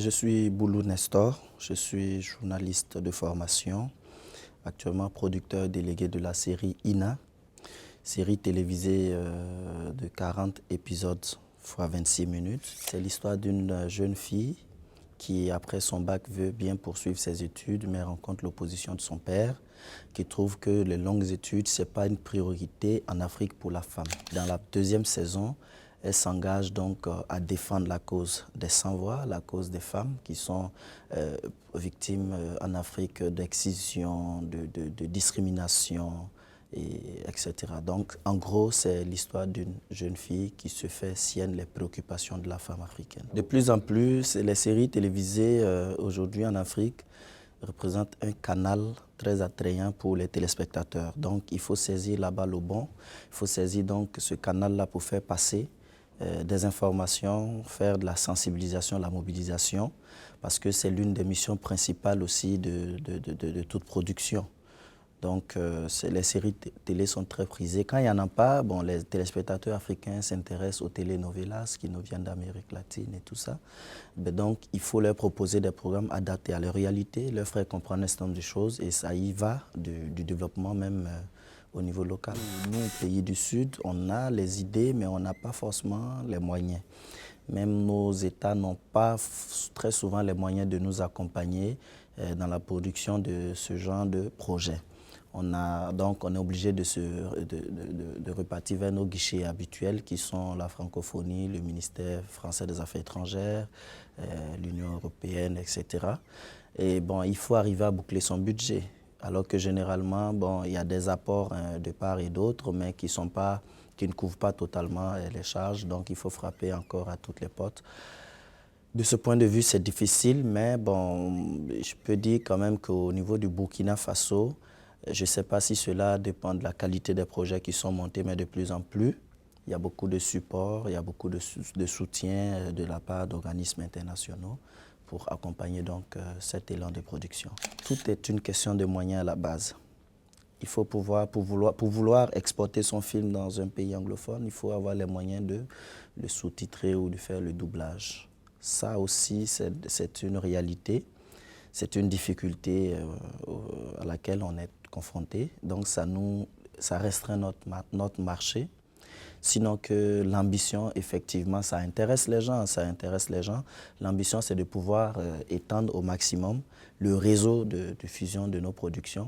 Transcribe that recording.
Je suis Boulou Nestor, je suis journaliste de formation, actuellement producteur délégué de la série INA, série télévisée de 40 épisodes fois 26 minutes. C'est l'histoire d'une jeune fille qui, après son bac, veut bien poursuivre ses études, mais rencontre l'opposition de son père, qui trouve que les longues études, ce n'est pas une priorité en Afrique pour la femme. Dans la deuxième saison, elle s'engage donc à défendre la cause des sans-voix, la cause des femmes qui sont victimes en Afrique d'excision, de discrimination, etc. Donc, en gros, c'est l'histoire d'une jeune fille qui se fait sienne les préoccupations de la femme africaine. De plus en plus, les séries télévisées aujourd'hui en Afrique représentent un canal très attrayant pour les téléspectateurs. Donc, il faut saisir la balle au bon. Il faut saisir donc ce canal-là pour faire passer des informations, faire de la sensibilisation, la mobilisation, parce que c'est l'une des missions principales aussi de toute production. Donc, les séries télé sont très prisées. Quand il n'y en a pas, bon, les téléspectateurs africains s'intéressent aux telenovelas qui nous viennent d'Amérique latine et tout ça. Mais donc, il faut leur proposer des programmes adaptés à leur réalité, leur faire comprendre un certain nombre de choses et ça y va du développement même au niveau local. Nous, au pays du Sud, on a les idées, mais on n'a pas forcément les moyens. Même nos États n'ont pas très souvent les moyens de nous accompagner dans la production de ce genre de projet. Donc, on est obligé de repartir vers nos guichets habituels qui sont la francophonie, le ministère français des Affaires étrangères, l'Union européenne, etc. Et bon, il faut arriver à boucler son budget. Alors que généralement, bon, il y a des apports de part et d'autre, mais qui ne couvrent pas totalement les charges. Donc, il faut frapper encore à toutes les portes. De ce point de vue, c'est difficile, mais bon, je peux dire quand même qu'au niveau du Burkina Faso, je ne sais pas si cela dépend de la qualité des projets qui sont montés, mais de plus en plus, il y a beaucoup de support, il y a beaucoup de soutien de la part d'organismes internationaux pour accompagner donc cet élan de production. Tout est une question de moyens à la base. Il faut pour vouloir exporter son film dans un pays anglophone, il faut avoir les moyens de le sous-titrer ou de faire le doublage. Ça aussi, c'est une réalité, c'est une difficulté à laquelle on est confronté. Donc ça restreint notre marché. Sinon que l'ambition, effectivement, ça intéresse les gens, L'ambition, c'est de pouvoir étendre au maximum le réseau de diffusion de nos productions